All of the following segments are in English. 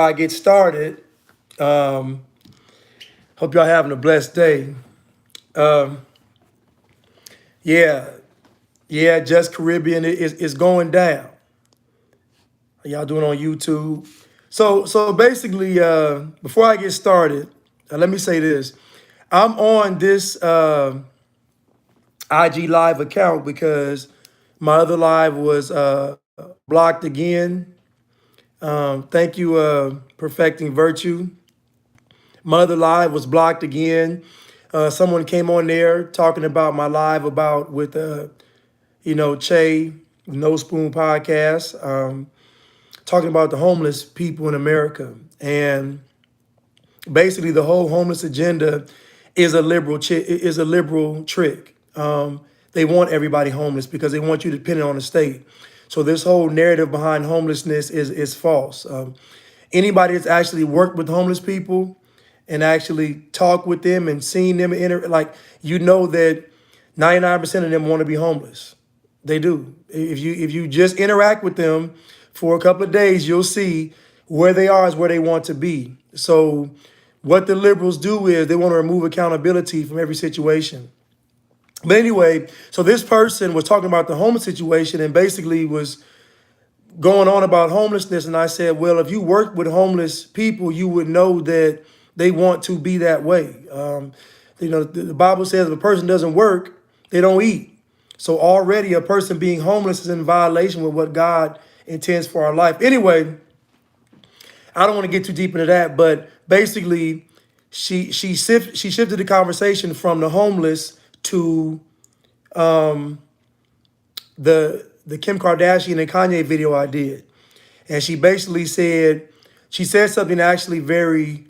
I get started, um, hope y'all having a blessed day. Um, yeah, yeah, Just Caribbean is going down. How y'all doing on YouTube? So basically, before I get started, let me say this: I'm on this IG live account because my other live was blocked again. Thank you, Perfecting Virtue. My other live was blocked again. Someone came on there talking about my live about with Che, No Spoon podcast, talking about the homeless people in America. And basically the whole homeless agenda is a liberal trick. They want everybody homeless because they want you dependent on the state. So this whole narrative behind homelessness is false. Anybody that's actually worked with homeless people and actually talked with them and seen them like that 99% of them want to be homeless. They do. If you just interact with them for a couple of days, you'll see where they are is where they want to be. So what the liberals do is they want to remove accountability from every situation. But anyway, so this person was talking about the homeless situation and basically was going on about homelessness. And I said, well, if you work with homeless people, you would know that they want to be that way. The Bible says if a person doesn't work, they don't eat. So already a person being homeless is in violation with what God intends for our life. Anyway, I don't want to get too deep into that, but basically, she shifted the conversation from the homeless to the Kim Kardashian and Kanye video I did, and she basically said something actually very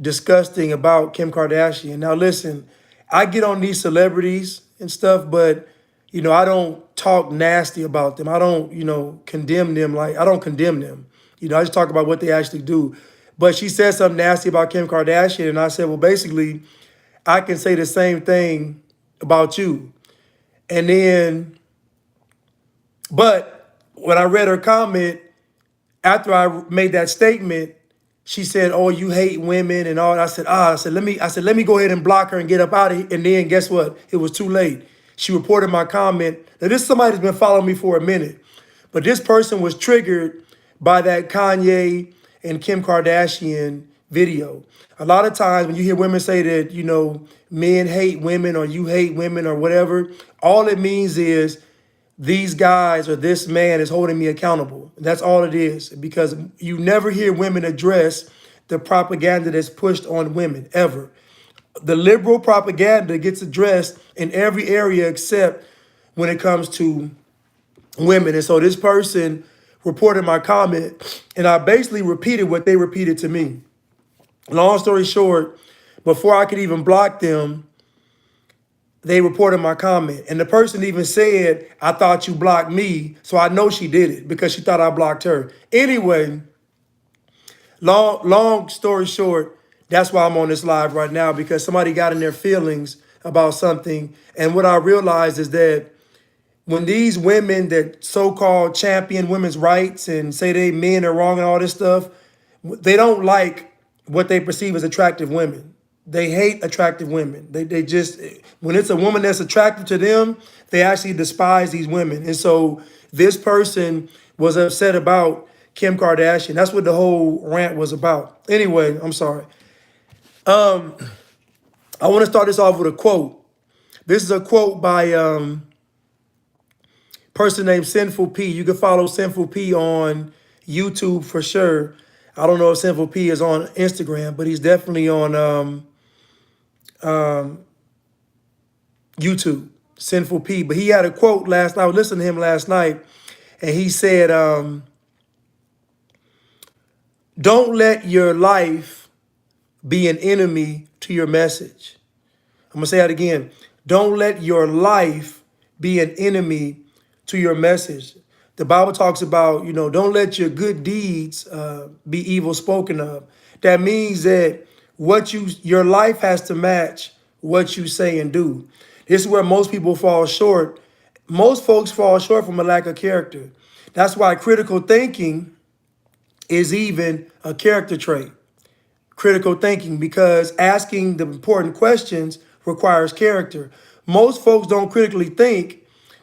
disgusting about Kim Kardashian. Now listen, I get on these celebrities and stuff, but I don't talk nasty about them. I don't, condemn them. Like I don't condemn them. I just talk about what they actually do. But she said something nasty about Kim Kardashian, and I said, well, basically, I can say the same thing about you. And then, but when I read her comment after I made that statement, she said, "Oh, you hate women and all." I said, let me go ahead and block her and get up out of here." And then guess what? It was too late. She reported my comment. Now this is somebody that's been following me for a minute, but this person was triggered by that Kanye and Kim Kardashian video. A lot of times when you hear women say that, men hate women or you hate women or whatever, all it means is these guys or this man is holding me accountable. That's all it is, because you never hear women address the propaganda that's pushed on women ever. The liberal propaganda gets addressed in every area except when it comes to women. And so this person reported my comment and I basically repeated what they repeated to me. Long story short, before I could even block them, they reported my comment. And the person even said, "I thought you blocked me." So I know she did it because she thought I blocked her. Anyway, long story short, that's why I'm on this live right now, because somebody got in their feelings about something. And what I realized is that when these women that so-called champion women's rights and say they men are wrong and all this stuff, they don't like what they perceive as attractive women. They hate attractive women. They just, when it's a woman that's attractive to them, they actually despise these women. And so this person was upset about Kim Kardashian. That's what the whole rant was about. Anyway, I'm sorry. I want to start this off with a quote. This is a quote by person named Sinful P. You can follow Sinful P on YouTube for sure. I don't know if Sinful P is on Instagram, but he's definitely on YouTube, Sinful P. But he had a quote last night. I was listening to him last night, and he said, "Don't let your life be an enemy to your message." I'm going to say that again. Don't let your life be an enemy to your message. The Bible talks about, don't let your good deeds be evil spoken of. That means that your life has to match what you say and do. This is where most people fall short. Most folks fall short from a lack of character. That's why critical thinking is even a character trait, critical thinking, because asking the important questions requires character. Most folks don't critically think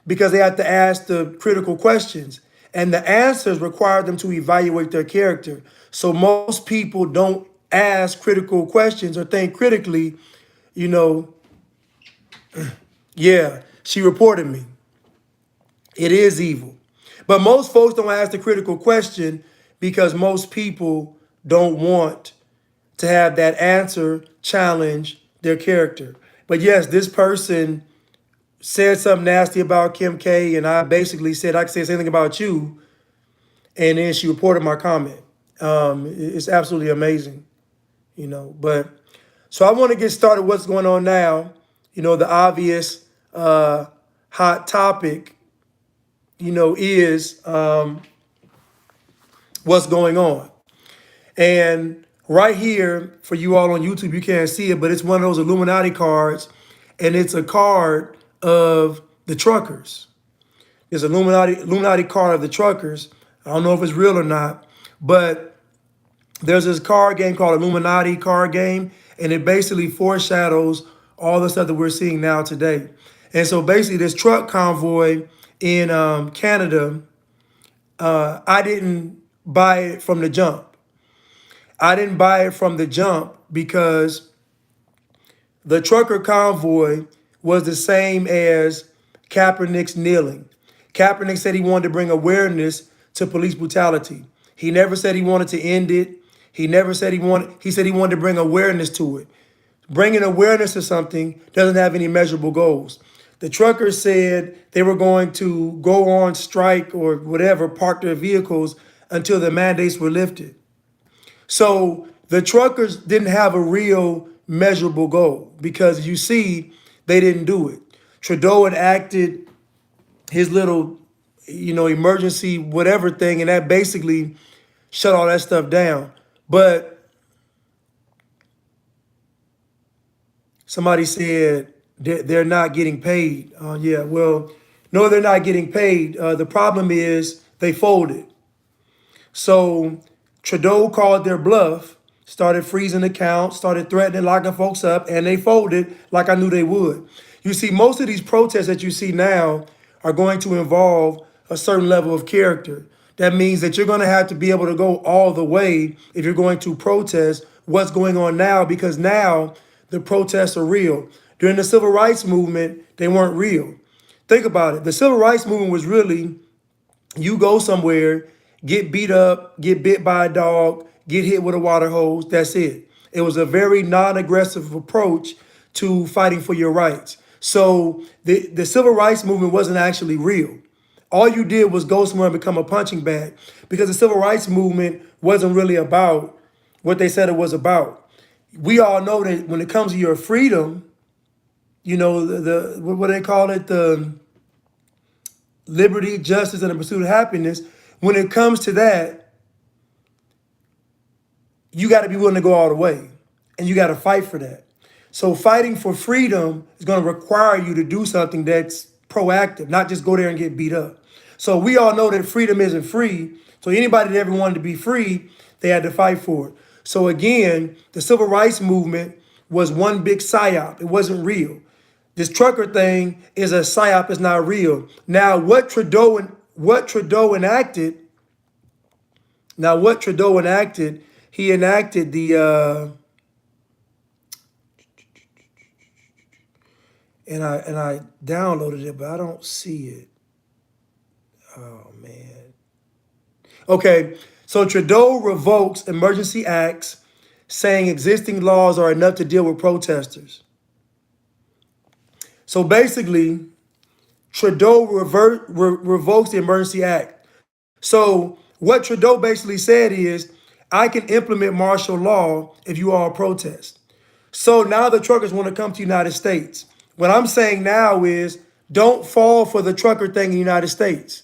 because they have to ask the critical questions, and the answers require them to evaluate their character. So most people don't ask critical questions or think critically. You know, yeah, she reported me. It is evil. But most folks don't ask the critical question because most people don't want to have that answer challenge their character. But yes, this person said something nasty about Kim K, and I basically said I could say something about you, and then she reported my comment. It's absolutely amazing, But so I want to get started. What's going on now? The obvious hot topic, is what's going on. And right here, for you all on YouTube, you can't see it, but it's one of those Illuminati cards, and it's a card of the truckers. It's an Illuminati card of the truckers. I don't know if it's real or not, but there's this card game called Illuminati card game, and it basically foreshadows all the stuff that we're seeing now today. And so basically, this truck convoy in Canada, I didn't buy it from the jump. I didn't buy it from the jump because the trucker convoy was the same as Kaepernick's kneeling. Kaepernick said he wanted to bring awareness to police brutality. He never said he wanted to end it. He never said he said he wanted to bring awareness to it. Bringing awareness to something doesn't have any measurable goals. The truckers said they were going to go on strike or whatever, park their vehicles until the mandates were lifted. So the truckers didn't have a real measurable goal because you see, they didn't do it. Trudeau enacted his little, emergency whatever thing, and that basically shut all that stuff down. But somebody said they're not getting paid. Yeah, well, no, they're not getting paid. The problem is they folded. So Trudeau called their bluff, started freezing accounts, started threatening, locking folks up, and they folded like I knew they would. You see, most of these protests that you see now are going to involve a certain level of character. That means that you're going to have to be able to go all the way if you're going to protest what's going on now, because now the protests are real. During the civil rights movement, they weren't real. Think about it. The civil rights movement was really, you go somewhere, get beat up, get bit by a dog, get hit with a water hose. That's it. It was a very non-aggressive approach to fighting for your rights. So the civil rights movement wasn't actually real. All you did was go somewhere and become a punching bag, because the civil rights movement wasn't really about what they said it was about. We all know that when it comes to your freedom, the what do they call it? The liberty, justice, and the pursuit of happiness. When it comes to that, you got to be willing to go all the way, and you got to fight for that. So fighting for freedom is going to require you to do something that's proactive, not just go there and get beat up. So we all know that freedom isn't free. So anybody that ever wanted to be free, they had to fight for it. So again, the civil rights movement was one big psyop. It wasn't real. This trucker thing is a psyop. It's not real. Now, what Trudeau enacted, he enacted the and I downloaded it, but I don't see it. Oh man. Okay, so Trudeau revokes emergency acts, saying existing laws are enough to deal with protesters. So basically, Trudeau revokes the emergency act. So what Trudeau basically said is, I can implement martial law if you all protest. So now the truckers want to come to the United States. What I'm saying now is, don't fall for the trucker thing in the United States.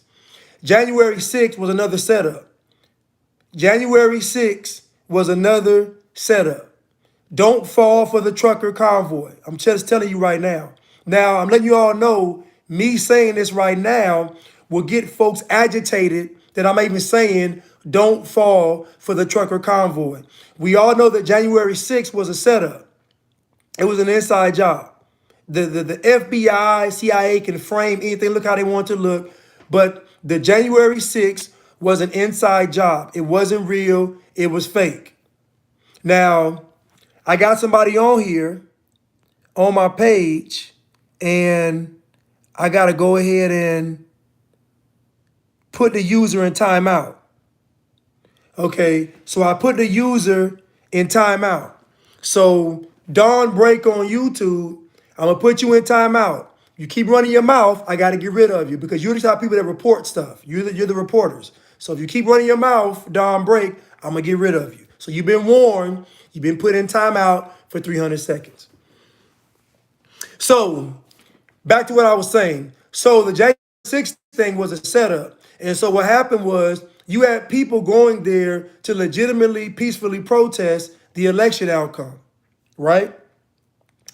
January 6th was another setup. January 6th was another setup. Don't fall for the trucker convoy. I'm just telling you right now. Now, I'm letting you all know, me saying this right now will get folks agitated that I'm even saying Don't fall for the trucker convoy. We all know that January 6th was a setup. It was an inside job. The FBI, CIA can frame anything, look how they want to look. But the January 6th was an inside job. It wasn't real. It was fake. Now, I got somebody on here on my page, and I got to go ahead and put the user in timeout. Okay, so I put the user in timeout. So Dawn Break on YouTube, I'm gonna put you in timeout. You keep running your mouth, I gotta get rid of you because you're the type of people that report stuff. You're the reporters. So if you keep running your mouth, Dawn Break, I'm gonna get rid of you. So you've been warned, you've been put in timeout for 300 seconds. So back to what I was saying. So the January 6th thing was a setup. And so what happened was you had people going there to legitimately, peacefully protest the election outcome, right?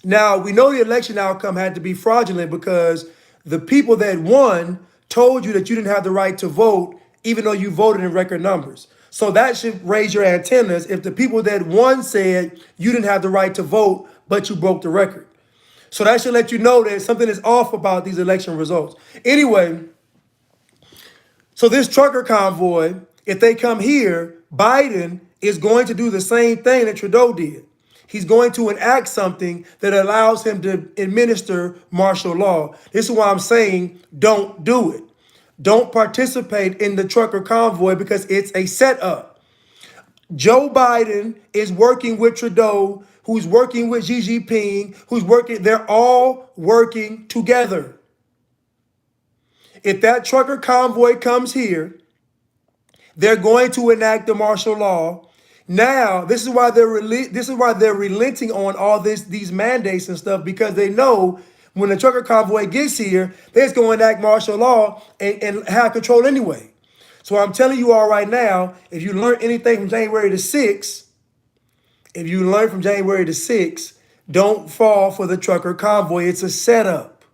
Now, we know the election outcome had to be fraudulent because the people that won told you that you didn't have the right to vote, even though you voted in record numbers. So that should raise your antennas if the people that won said you didn't have the right to vote, but you broke the record. So that should let you know that something is off about these election results. Anyway, so this trucker convoy, if they come here, Biden is going to do the same thing that Trudeau did. He's going to enact something that allows him to administer martial law. This is why I'm saying don't do it. Don't participate in the trucker convoy because it's a setup. Joe Biden is working with Trudeau, who's working with Xi Jinping, they're all working together. If that trucker convoy comes here, they're going to enact the martial law. Now, this is why they're relenting on all these mandates and stuff, because they know when the trucker convoy gets here, they're just going to enact martial law and have control anyway. So I'm telling you all right now, if you learn anything from January the 6th, don't fall for the trucker convoy. It's a setup.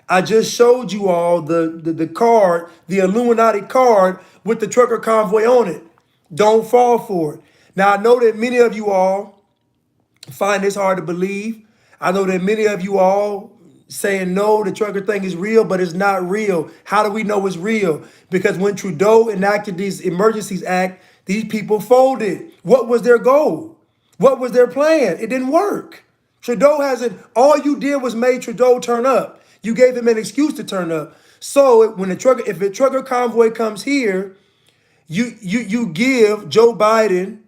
I just showed you all the card, the Illuminati card with the trucker convoy on it. Don't fall for it. Now, I know that many of you all find this hard to believe. I know that many of you all saying, no, the trucker thing is real, but it's not real. How do we know it's real? Because when Trudeau enacted these Emergencies Act, these people folded. What was their goal? What was their plan? It didn't work. Trudeau hasn't, all you did was made Trudeau turn up. You gave him an excuse to turn up. So when if a trucker convoy comes here, you give Joe Biden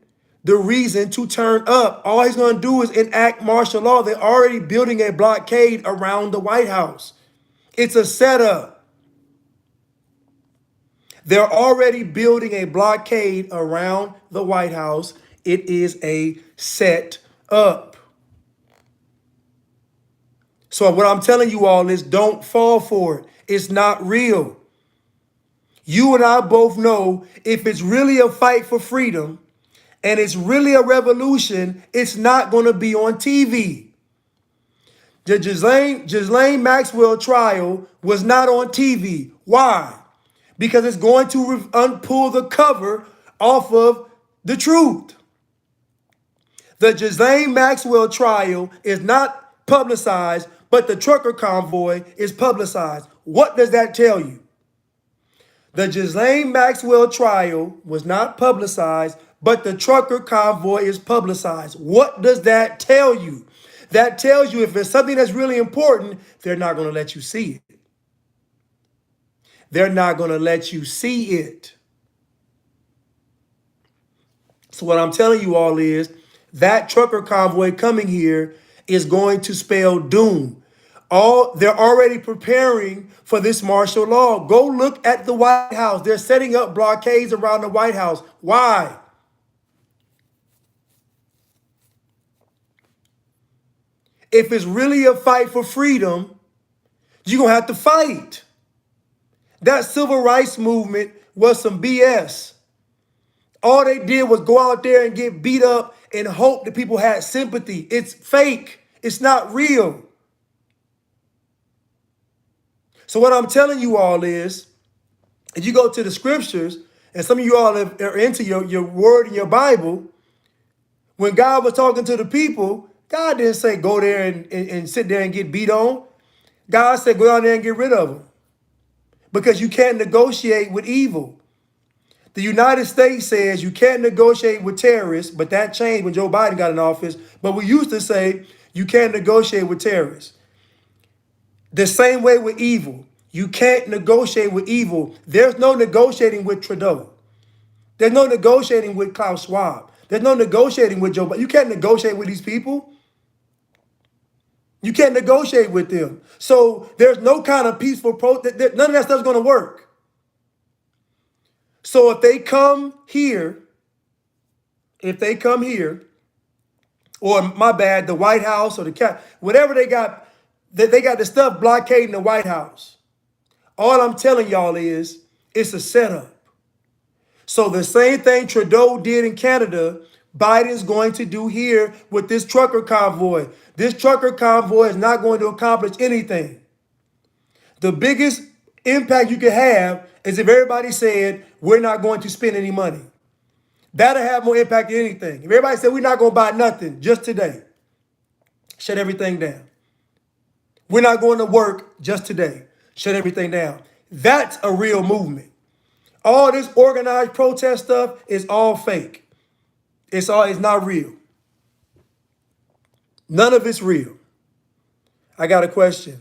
the reason to turn up. All he's going to do is enact martial law. They're already building a blockade around the White House. It's a setup. They're already building a blockade around the White House. It is a set up. So what I'm telling you all is don't fall for it. It's not real. You and I both know if it's really a fight for freedom and it's really a revolution, it's not going to be on TV. The Ghislaine Maxwell trial was not on TV. Why? Because it's going to unpull the cover off of the truth. The Ghislaine Maxwell trial is not publicized, but the trucker convoy is publicized. What does that tell you? The Ghislaine Maxwell trial was not publicized, but the trucker convoy is publicized. What does that tell you? That tells you if it's something that's really important, they're not going to let you see it. They're not going to let you see it. So what I'm telling you all is that trucker convoy coming here is going to spell doom. They're already preparing for this martial law. Go look at the White House. They're setting up blockades around the White House. Why? If it's really a fight for freedom, you're going to have to fight. That civil rights movement was some BS. All they did was go out there and get beat up and hope that people had sympathy. It's fake. It's not real. So what I'm telling you all is, if you go to the scriptures, And some of you all are into your word and your Bible. When God was talking to the people, God didn't say go there and sit there and get beat on. God said go down there and get rid of them. Because you can't negotiate with evil. The United States says you can't negotiate with terrorists, but that changed when Joe Biden got in office. But we used to say you can't negotiate with terrorists. The same way with evil. You can't negotiate with evil. There's no negotiating with Trudeau. There's no negotiating with Klaus Schwab. There's no negotiating with Joe Biden. You can't negotiate with these people. You can't negotiate with them. So there's no kind of peaceful protest. None of that stuff's going to work. So if they come here, or my bad, the White House or the cap, whatever they got the stuff blockading the White House. All I'm telling y'all is it's a setup. So the same thing Trudeau did in Canada, Biden's going to do here with this trucker convoy. This trucker convoy is not going to accomplish anything. The biggest impact you could have is if everybody said, we're not going to spend any money. That'll have more impact than anything. If everybody said, we're not going to buy nothing just today, shut everything down. We're not going to work just today, shut everything down. That's a real movement. All this organized protest stuff is all fake. It's not real. None of it's real. I got a question.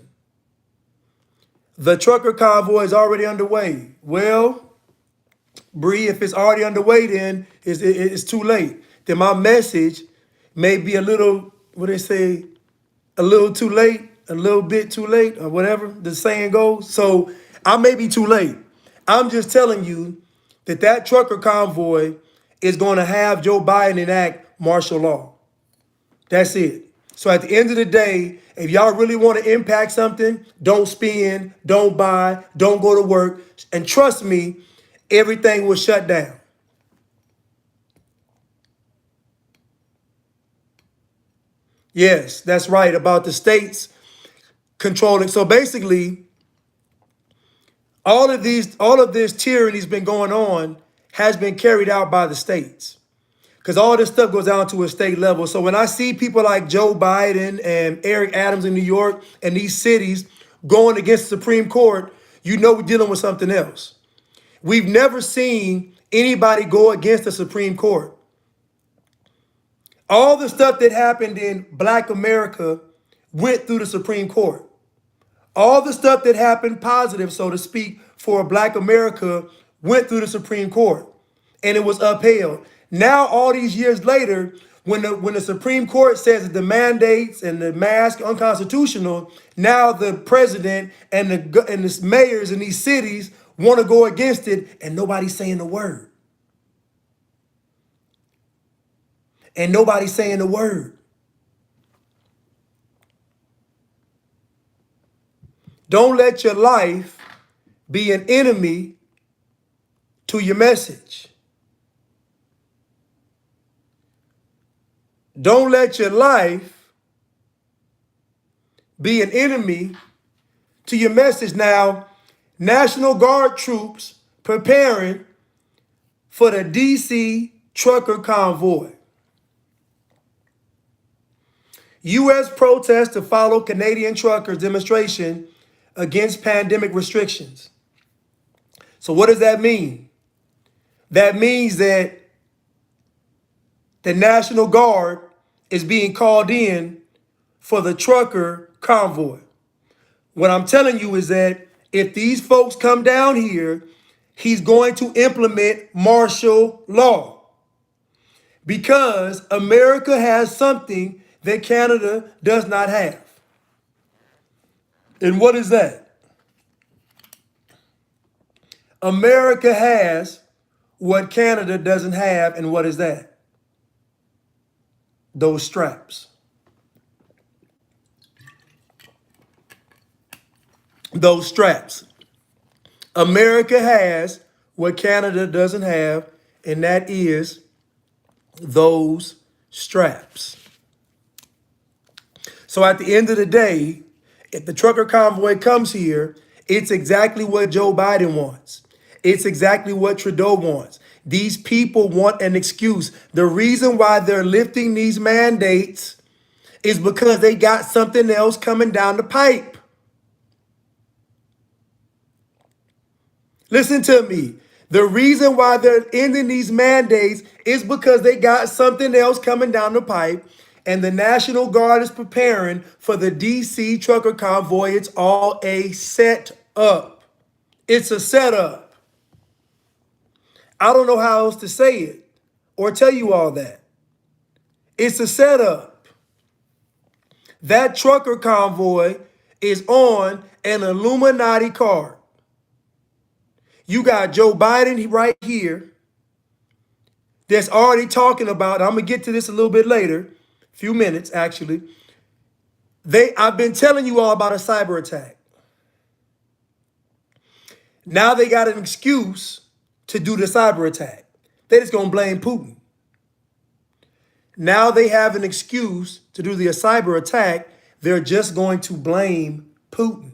The trucker convoy is already underway. Well, Bree, if it's already underway, then it's too late. Then my message may be a little, what they say, a little too late, a little bit too late, or whatever the saying goes. So I may be too late. I'm just telling you that trucker convoy is going to have Joe Biden enact martial law. That's it. So at the end of the day, if y'all really want to impact something, don't spend, don't buy, don't go to work. And trust me, everything will shut down. Yes, that's right, about the states controlling. So basically, all of this tyranny has been going on, has been carried out by the states. Because all this stuff goes down to a state level. So when I see people like Joe Biden and Eric Adams in New York and these cities going against the Supreme Court, you know we're dealing with something else. We've never seen anybody go against the Supreme Court. All the stuff that happened in Black America went through the Supreme Court. All the stuff that happened positive, so to speak, for Black America went through the Supreme Court, and it was upheld. Now, all these years later, when the Supreme Court says that the mandates and the mask are unconstitutional, now the president and the mayors in these cities want to go against it, and nobody's saying a word. And nobody's saying a word. Don't let your life be an enemy to your message. Don't let your life be an enemy to your message. Now, National Guard troops preparing for the DC trucker convoy. U.S. protests to follow Canadian truckers' demonstration against pandemic restrictions. So what does that mean? That means that the National Guard is being called in for the trucker convoy. What I'm telling you is that if these folks come down here, he's going to implement martial law because America has something that Canada does not have. And what is that? America has what Canada doesn't have, and what is that? Those straps. Those straps. America has what Canada doesn't have, and that is those straps. So at the end of the day, if the trucker convoy comes here, it's exactly what Joe Biden wants. It's exactly what Trudeau wants. These people want an excuse. The reason why they're lifting these mandates is because they got something else coming down the pipe. Listen to me. The reason why they're ending these mandates is because they got something else coming down the pipe, and the National Guard is preparing for the DC trucker convoy. It's all a setup. It's a setup. I don't know how else to say it or tell you all that. It's a setup. That trucker convoy is on an Illuminati card. You got Joe Biden right here that's already talking about, I'm going to get to this a little bit later, a few minutes actually. I've been telling you all about a cyber attack. Now they got an excuse to do the cyber attack. They're just going to blame Putin. Now they have an excuse to do the cyber attack. They're just going to blame Putin.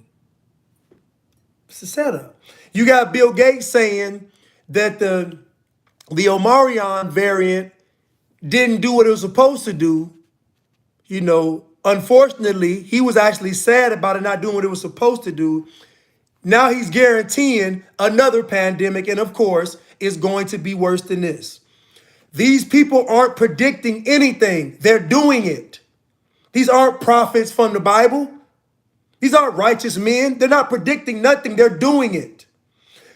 It's a setup. You got Bill Gates saying that the Omicron variant didn't do what it was supposed to do. You know, unfortunately, he was actually sad about it not doing what it was supposed to do. Now he's guaranteeing another pandemic, and of course, it's going to be worse than this. These people aren't predicting anything. They're doing it. These aren't prophets from the Bible. These aren't righteous men. They're not predicting nothing. They're doing it.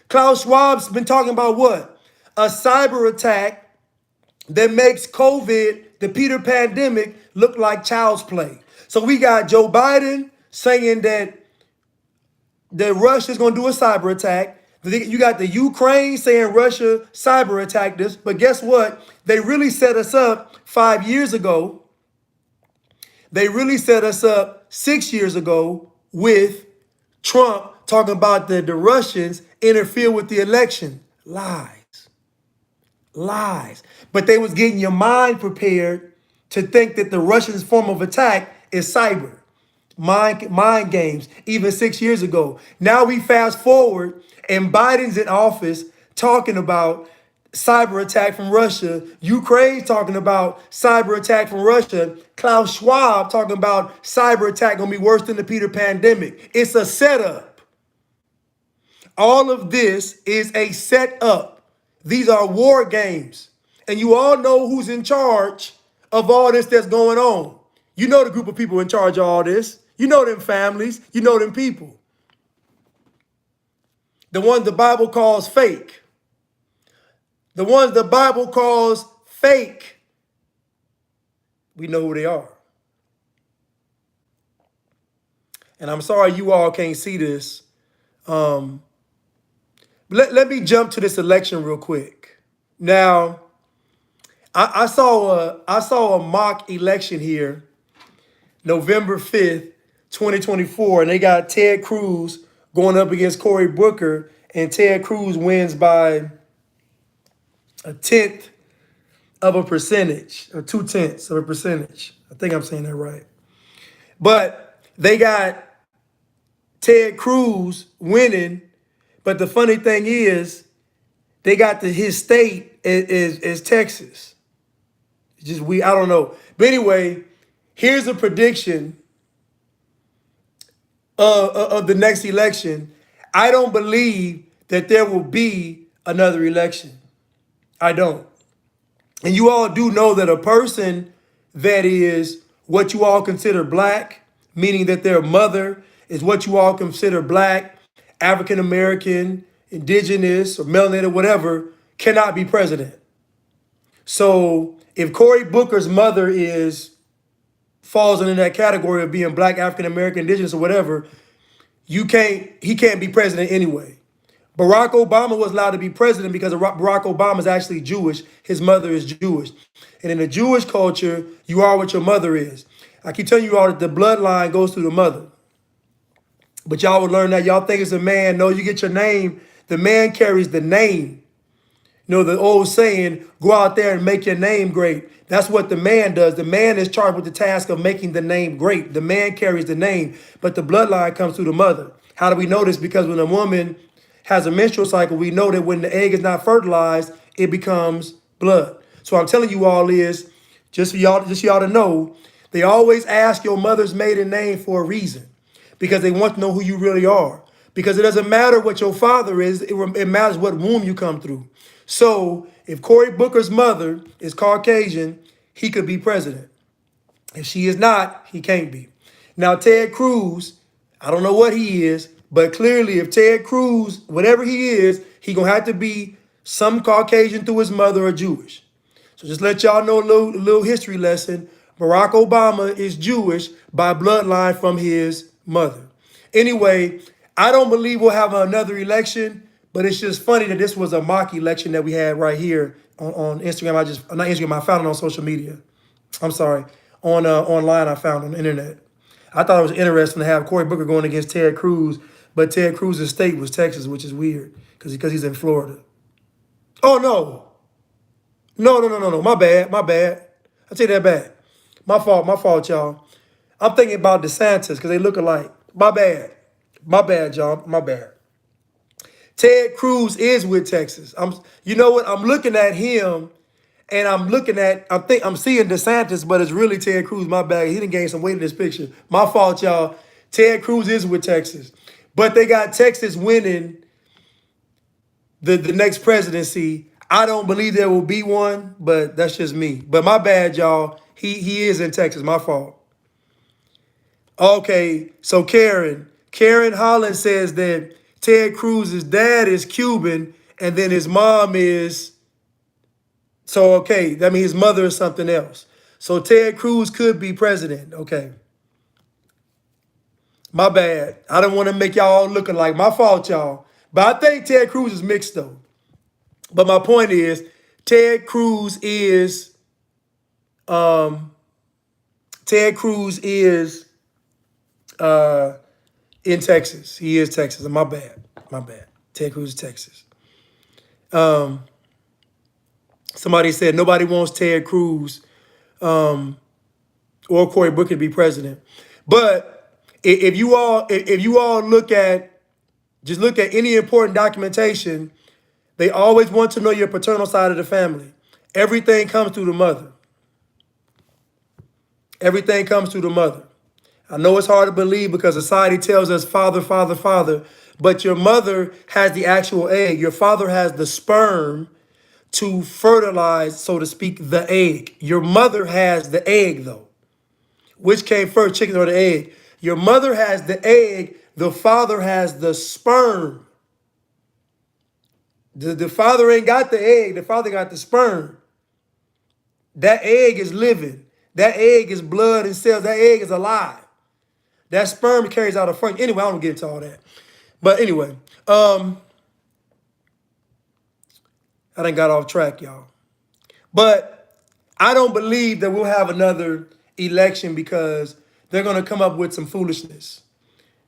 Klaus Schwab's been talking about what? A cyber attack that makes COVID, the Peter pandemic, look like child's play. So we got Joe Biden saying that Russia's going to do a cyber attack. You got the Ukraine saying Russia cyber attacked us. But guess what? They really set us up 5 years ago. They really set us up 6 years ago with Trump talking about the Russians interfere with the election. Lies. Lies. But they was getting your mind prepared to think that the Russians' form of attack is cyber. Mind games, even 6 years ago. Now we fast forward and Biden's in office talking about cyber attack from Russia. Ukraine's talking about cyber attack from Russia. Klaus Schwab talking about cyber attack gonna be worse than the Peter pandemic. It's a setup. All of this is a setup. These are war games. And you all know who's in charge of all this that's going on. You know the group of people in charge of all this. You know them families. You know them people. The ones the Bible calls fake. The ones the Bible calls fake. We know who they are. And I'm sorry you all can't see this. Let me jump to this election real quick. Now, I saw a mock election here, November 5th, 2024, and they got Ted Cruz going up against Cory Booker, and Ted Cruz wins by 1/10 of a percentage, or 2/10 of a percentage. I think I'm saying that right. But they got Ted Cruz winning, but the funny thing is, they got his state is Texas. It's just I don't know. But anyway, here's a prediction of the next election. I don't believe that there will be another election. I don't. And you all do know that a person that is what you all consider black, meaning that their mother is what you all consider black, African American, indigenous, or melanated, whatever, cannot be president. So if Cory Booker's mother falls into that category of being black, African American, indigenous, or whatever, he can't be president anyway. Barack Obama was allowed to be president because Barack Obama is actually Jewish. His mother is Jewish. And in the Jewish culture, you are what your mother is. I keep telling you all that the bloodline goes through the mother. But y'all would learn that. Y'all think it's a man. No, you get your name. The man carries the name. You know, the old saying, go out there and make your name great. That's what the man does. The man is charged with the task of making the name great. The man carries the name, but the bloodline comes through the mother. How do we know this? Because when a woman has a menstrual cycle, we know that when the egg is not fertilized, it becomes blood. So what I'm telling you all is, just for y'all to know, they always ask your mother's maiden name for a reason, because they want to know who you really are. Because it doesn't matter what your father is, it matters what womb you come through. So if Cory Booker's mother is Caucasian, he could be president. If she is not, he can't be. Now, Ted Cruz, I don't know what he is, but clearly if Ted Cruz, whatever he is, he gonna have to be some Caucasian through his mother or Jewish. So just let y'all know a little history lesson. Barack Obama is Jewish by bloodline from his mother. Anyway, I don't believe we'll have another election, but it's just funny that this was a mock election that we had right here on Instagram. Not Instagram, I found it on social media. I'm sorry, on online I found on the internet. I thought it was interesting to have Cory Booker going against Ted Cruz, but Ted Cruz's state was Texas, which is weird because he's in Florida. Oh no. No. My bad. I take that back. My fault, y'all. I'm thinking about DeSantis because they look alike. My bad, y'all. My bad. Ted Cruz is with Texas. You know what? I'm looking at him, and I'm seeing DeSantis, but it's really Ted Cruz. My bad. He didn't gain some weight in this picture. My fault, y'all. Ted Cruz is with Texas, but they got Texas winning the next presidency. I don't believe there will be one, but that's just me. But my bad, y'all. He is in Texas. My fault. Okay, so Karen Holland says that Ted Cruz's dad is Cuban, and then his mom is. So okay, that means his mother is something else. So Ted Cruz could be president. Okay. My bad. I don't want to make y'all looking like my fault, y'all. But I think Ted Cruz is mixed though. But my point is, Ted Cruz is in Texas. He is Texas. My bad. Ted Cruz is Texas. Somebody said nobody wants Ted Cruz or Cory Booker to be president. But if you all look at any important documentation, they always want to know your paternal side of the family. Everything comes through the mother. Everything comes through the mother. I know it's hard to believe because society tells us father, father, father, but your mother has the actual egg. Your father has the sperm to fertilize, so to speak, the egg. Your mother has the egg, though. Which came first, chicken or the egg? Your mother has the egg. The father has the sperm. The father ain't got the egg. The father got the sperm. That egg is living. That egg is blood and cells. That egg is alive. That sperm carries out a function. Anyway, I don't get into all that. But anyway, I done got off track, y'all. But I don't believe that we'll have another election because they're going to come up with some foolishness.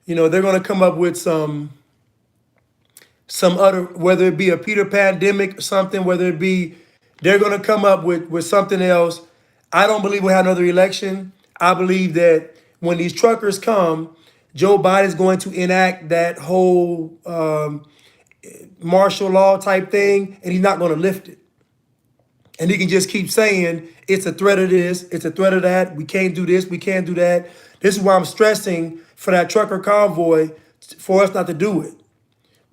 You know, they're going to come up with some other, whether it be a Peter pandemic or something, whether it be, they're going to come up with something else. I don't believe we'll have another election. I believe that when these truckers come, Joe Biden is going to enact that whole martial law type thing, and he's not going to lift it. And he can just keep saying, it's a threat of this, it's a threat of that, we can't do this, we can't do that. This is why I'm stressing for that trucker convoy for us not to do it.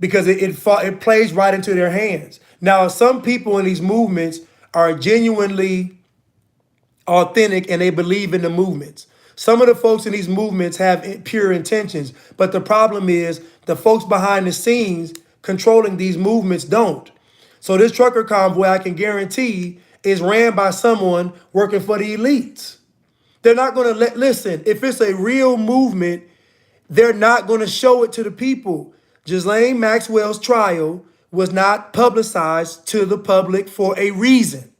Because it plays right into their hands. Now, some people in these movements are genuinely authentic and they believe in the movements. Some of the folks in these movements have pure intentions, but the problem is the folks behind the scenes controlling these movements don't. So this trucker convoy, I can guarantee, is ran by someone working for the elites. They're not going to listen, if it's a real movement, they're not going to show it to the people. Ghislaine Maxwell's trial was not publicized to the public for a reason.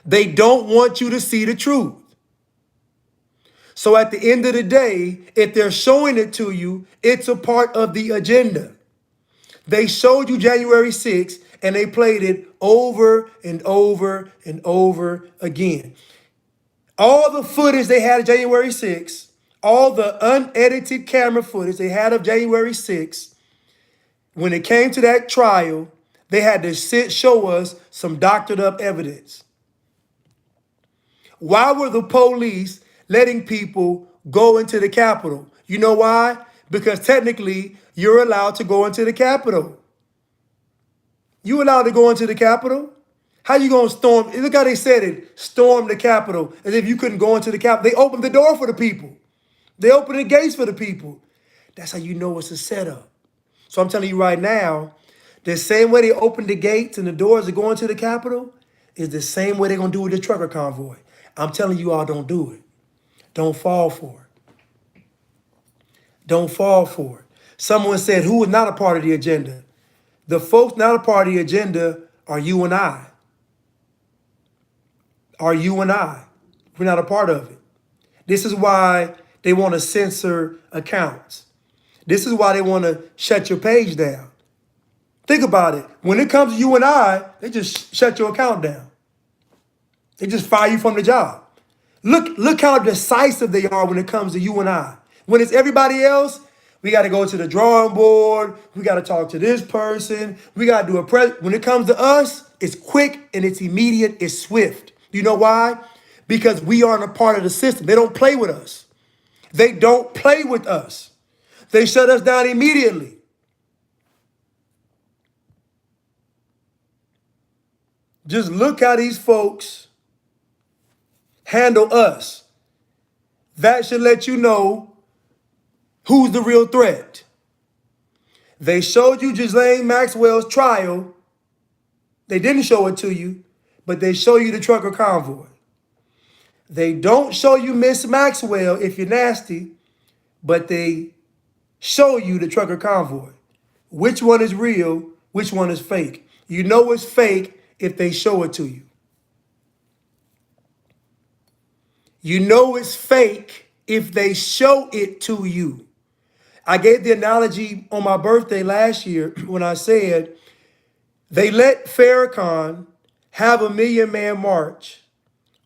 They don't want you to see the truth. So at the end of the day, if they're showing it to you, it's a part of the agenda. They showed you January 6th and they played it over and over and over again. All the footage they had of January 6th, all the unedited camera footage they had of January 6th, When it came to that trial, they had to show us some doctored up evidence. Why were the police letting people go into the Capitol? You know why? Because technically, you're allowed to go into the Capitol. You allowed to go into the Capitol? How you gonna storm? Look how they said it, storm the Capitol, as if you couldn't go into the Capitol. They opened the door for the people. They opened the gates for the people. That's how you know it's a setup. So I'm telling you right now, the same way they opened the gates and the doors to go into the Capitol is the same way they're gonna do with the trucker convoy. I'm telling you all, don't do it. Don't fall for it. Don't fall for it. Someone said, who is not a part of the agenda? The folks not a part of the agenda are you and I. Are you and I. We're not a part of it. This is why they want to censor accounts. This is why they want to shut your page down. Think about it. When it comes to you and I, they just shut your account down. They just fire you from the job. Look how decisive they are when it comes to you and I. When it's everybody else, we got to go to the drawing board. We got to talk to this person. We got to do a press. When it comes to us, it's quick and it's immediate. It's swift. You know why? Because we aren't a part of the system. They don't play with us. They don't play with us. They shut us down immediately. Just look how these folks handle us. That should let you know who's the real threat. They showed you Ghislaine Maxwell's trial. They didn't show it to you, but they show you the trucker convoy. They don't show you Miss Maxwell if you're nasty, but they show you the trucker convoy. Which one is real? Which one is fake? You know it's fake if they show it to you. You know it's fake if they show it to you. I gave the analogy on my birthday last year when I said they let Farrakhan have a Million Man March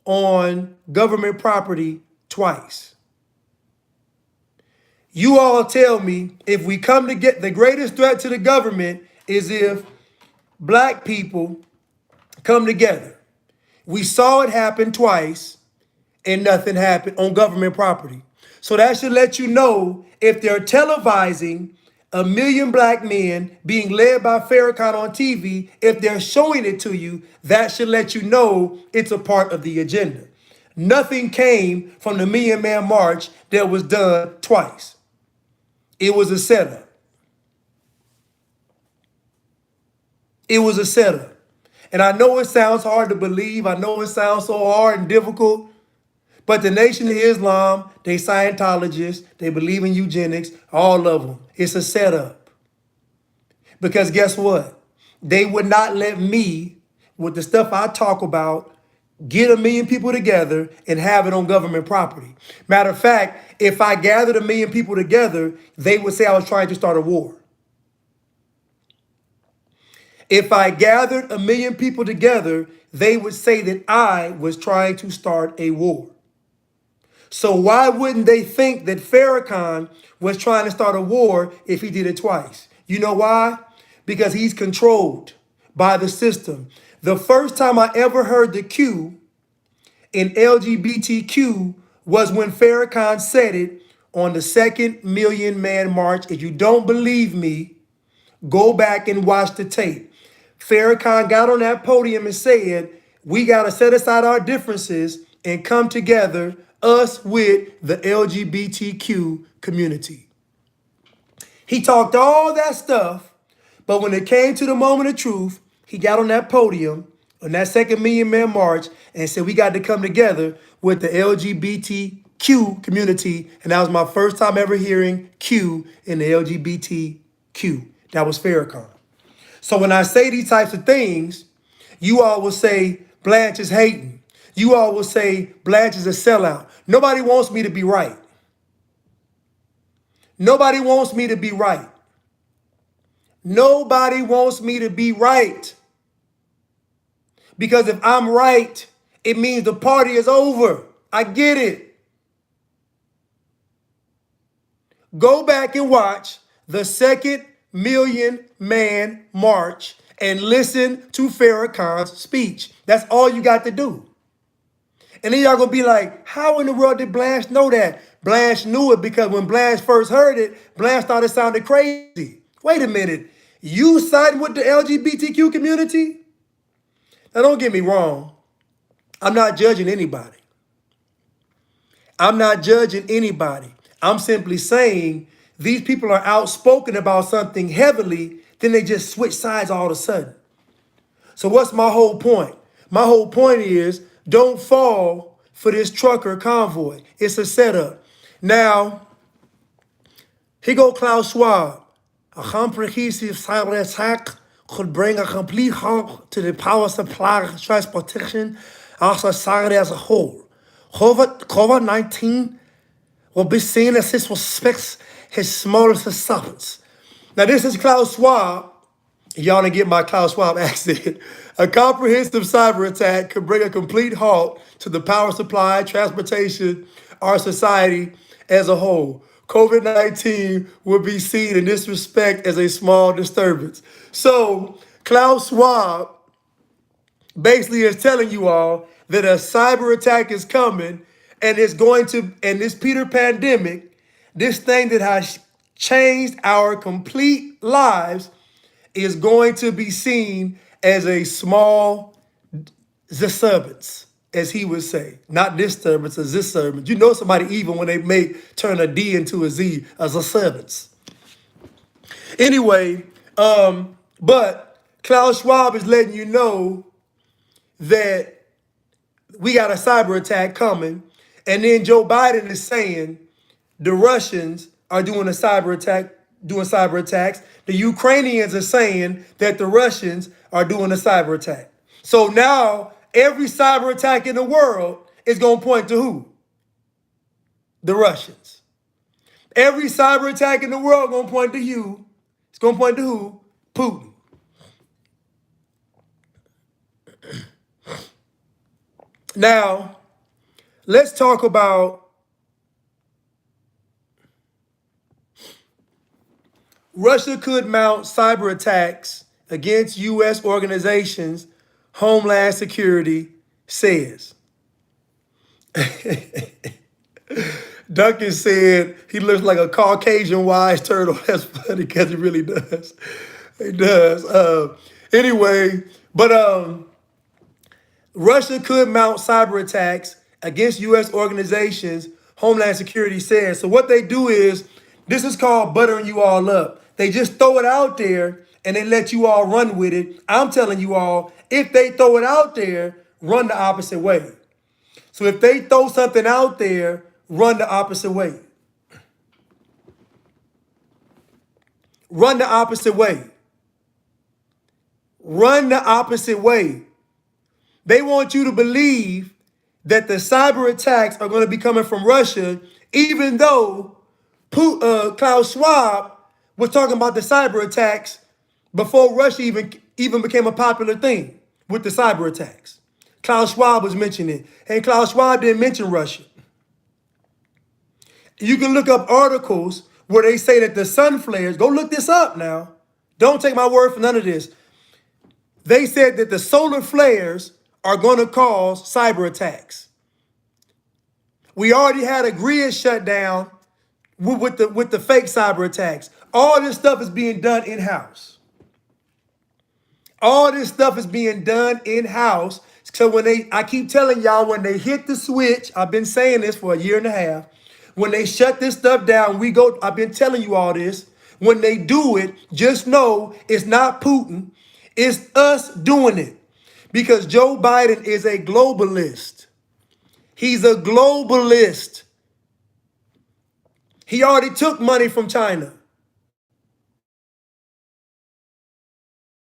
on government property twice. You all tell me if we come to get the greatest threat to the government is if black people come together. We saw it happen twice and nothing happened on government property. So that should let you know if they're televising a million black men being led by Farrakhan on TV, if they're showing it to you, that should let you know it's a part of the agenda. Nothing came from the Million Man March that was done twice. It was a setup. It was a setup. And I know it sounds hard to believe. I know it sounds so hard and difficult. But the Nation of Islam, they Scientologists, they believe in eugenics, all of them. It's a setup. Because guess what? They would not let me, with the stuff I talk about, get a million people together and have it on government property. Matter of fact, if I gathered a million people together, they would say I was trying to start a war. If I gathered a million people together, they would say that I was trying to start a war. So why wouldn't they think that Farrakhan was trying to start a war if he did it twice? You know why? Because he's controlled by the system. The first time I ever heard the Q in LGBTQ was when Farrakhan said it on the second Million Man March. If you don't believe me, go back and watch the tape. Farrakhan got on that podium and said, we got to set aside our differences and come together, us with the LGBTQ community. He talked all that stuff, but when it came to the moment of truth, he got on that podium on that second Million Man March and said, we got to come together with the LGBTQ community. And that was my first time ever hearing Q in the LGBTQ. That was Farrakhan. So when I say these types of things, you all will say Blanche is hating. You all will say Blanche is a sellout. Nobody wants me to be right. Nobody wants me to be right. Nobody wants me to be right. Because if I'm right, it means the party is over. I get it. Go back and watch the second million man march and listen to Farrakhan's speech. That's all you got to do. And then y'all gonna be like, how in the world did Blanche know that? Blanche knew it because when Blanche first heard it, Blanche thought it sounded crazy. Wait a minute. You siding with the LGBTQ community? Now don't get me wrong. I'm not judging anybody. I'm not judging anybody. I'm simply saying these people are outspoken about something heavily, then they just switch sides all of a sudden. So what's my whole point? My whole point is don't fall for this trucker convoy. It's a setup. Now, here go Klaus Schwab. A comprehensive cyber attack could bring a complete halt to the power supply transportation of society as a whole. COVID-19 will be seen as his respects his smallest substance. Now, this is Klaus Schwab. Y'all didn't get my Klaus Schwab accent. A comprehensive cyber attack could bring a complete halt to the power supply, transportation, our society as a whole. COVID-19 will be seen in this respect as a small disturbance. So Klaus Schwab basically is telling you all that a cyber attack is coming and it's going to, and this Peter pandemic, this thing that has changed our complete lives is going to be seen as a small disturbance, as he would say. Not disturbance, a disturbance. You know somebody evil when they turn a D into a Z, a disturbance. Anyway, but Klaus Schwab is letting you know that we got a cyber attack coming. And then Joe Biden is saying the Russians are doing a cyber attack, doing cyber attacks. The Ukrainians are saying that the Russians are doing a cyber attack. So now every cyber attack in the world is going to point to who? The Russians. Every cyber attack in the world going to point to you. It's going to point to who? Putin. Now, let's talk about Russia could mount cyber attacks against U.S. organizations, Homeland Security says. Duncan said he looks like a Caucasian wise turtle. That's funny because he really does. He does. Anyway, but Russia could mount cyber attacks against U.S. organizations, Homeland Security says. So what they do is, this is called buttering you all up. They just throw it out there and they let you all run with it. I'm telling you all, if they throw it out there, run the opposite way. So if they throw something out there, run the opposite way. Run the opposite way. Run the opposite way. They want you to believe that the cyber attacks are going to be coming from Russia, even though Klaus Schwab was talking about the cyber attacks before Russia even became a popular thing with the cyber attacks. Klaus Schwab was mentioning it, and Klaus Schwab didn't mention Russia. You can look up articles where they say that the sun flares, go look this up now. Don't take my word for none of this. They said that the solar flares are going to cause cyber attacks. We already had a grid shut down with the fake cyber attacks. All this stuff is being done in-house. All this stuff is being done in-house. So I keep telling y'all, when they hit the switch, I've been saying this for a year and a half. When they shut this stuff down, I've been telling you all this. When they do it, just know it's not Putin. It's us doing it. Because Joe Biden is a globalist. He's a globalist. He already took money from China.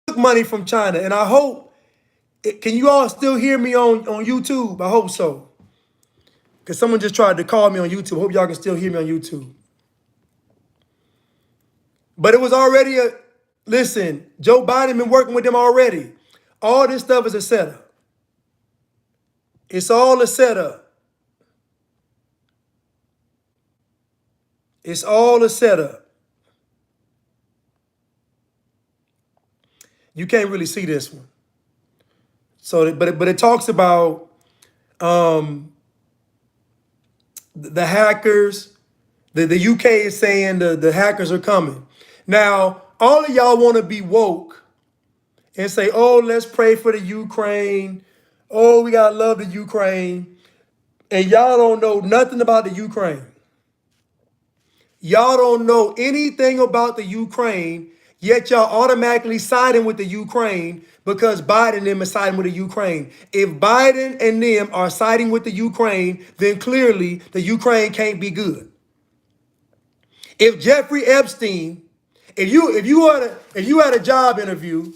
And I hope, can you all still hear me on YouTube? I hope so. Because someone just tried to call me on YouTube. Hope y'all can still hear me on YouTube. But it was already listen, Joe Biden been working with them already. All this stuff is a setup. It's all a setup. It's all a setup. You can't really see this one. So, but it talks about the hackers. The UK is saying the hackers are coming. Now, all of y'all want to be woke and say, oh, let's pray for the Ukraine. Oh, we gotta love the Ukraine. And y'all don't know nothing about the Ukraine. Y'all don't know anything about the Ukraine, yet y'all automatically siding with the Ukraine because Biden and them are siding with the Ukraine. If Biden and them are siding with the Ukraine, then clearly the Ukraine can't be good. If Jeffrey Epstein, if you had a job interview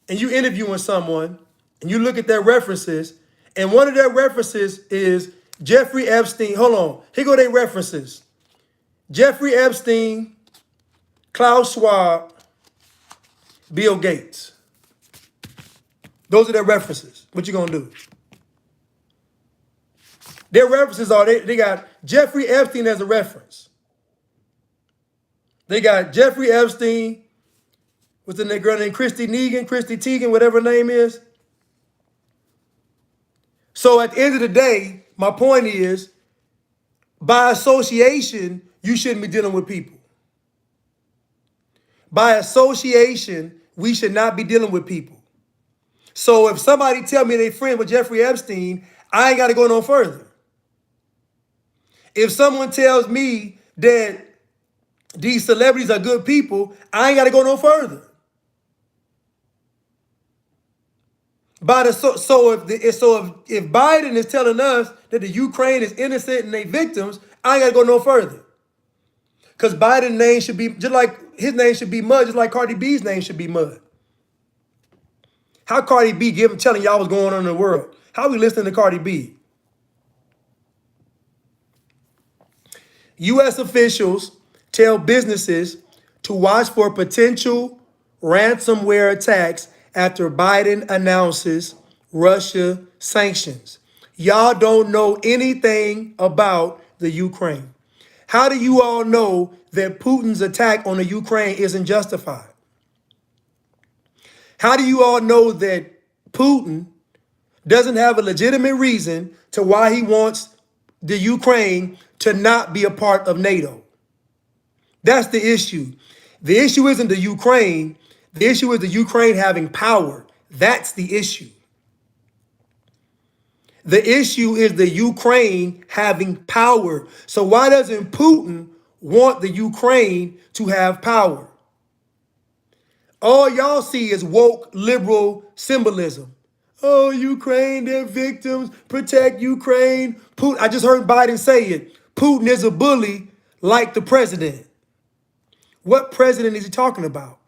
and you interviewing someone and you look at their references, and one of their references is Jeffrey Epstein. Hold on, here go their references. Jeffrey Epstein, Klaus Schwab, Bill Gates. Those are their references. What you gonna do? Their references are, they got Jeffrey Epstein as a reference. They got Jeffrey Epstein, what's the girl named Christy Teigen, whatever her name is. So at the end of the day, my point is, by association, you shouldn't be dealing with people. By association, we should not be dealing with people. So if somebody tell me they friend with Jeffrey Epstein, I ain't got to go no further. If someone tells me that these celebrities are good people, I ain't got to go no further. If Biden is telling us that the Ukraine is innocent and they victims, I ain't got to go no further. Because Biden's name should be, just like his name should be Mud, just like Cardi B's name should be Mud. How Cardi B telling y'all what's going on in the world? How we listening to Cardi B? U.S. officials tell businesses to watch for potential ransomware attacks after Biden announces Russia sanctions. Y'all don't know anything about the Ukraine. How do you all know that Putin's attack on the Ukraine isn't justified? How do you all know that Putin doesn't have a legitimate reason to why he wants the Ukraine to not be a part of NATO? That's the issue. The issue isn't the Ukraine. The issue is the Ukraine having power. That's the issue. The issue is the Ukraine having power. So why doesn't Putin want the Ukraine to have power? All y'all see is woke liberal symbolism. Oh, Ukraine, they're victims. Protect Ukraine. Putin, I just heard Biden say it. Putin is a bully like the president. What president is he talking about?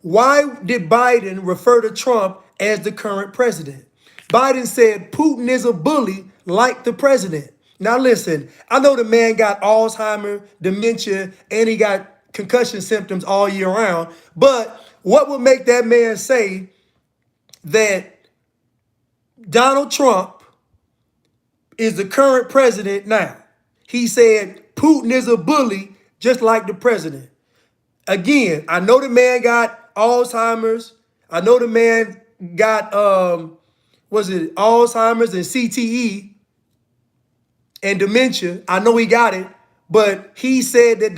Why did Biden refer to Trump as the current president? Biden said Putin is a bully like the president. Now listen, I know the man got Alzheimer's, dementia, and he got concussion symptoms all year round, but what would make that man say that Donald Trump is the current president now? He said Putin is a bully just like the president. Again, I know the man got Alzheimer's. I know the man got Alzheimer's and CTE and dementia. I know he got it, but he said that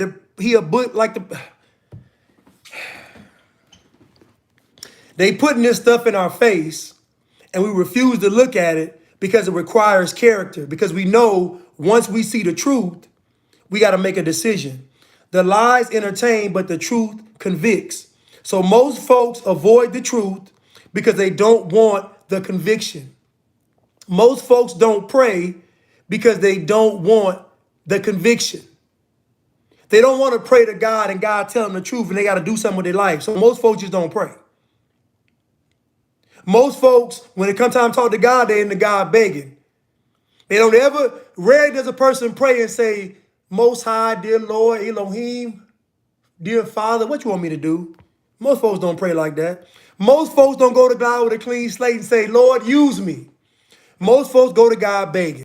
they putting this stuff in our face and we refuse to look at it because it requires character, because we know once we see the truth, we got to make a decision. The lies entertain, but the truth convicts. So most folks avoid the truth because they don't want the conviction. Most folks don't pray because they don't want the conviction. They don't want to pray to God and God tell them the truth and they got to do something with their life. So most folks just don't pray. Most folks, when it comes time to talk to God, they're in the God begging. They don't ever, rarely does a person pray and say, Most High, dear Lord, Elohim, dear Father, what you want me to do? Most folks don't pray like that. Most folks don't go to God with a clean slate and say, Lord, use me. Most folks go to God begging.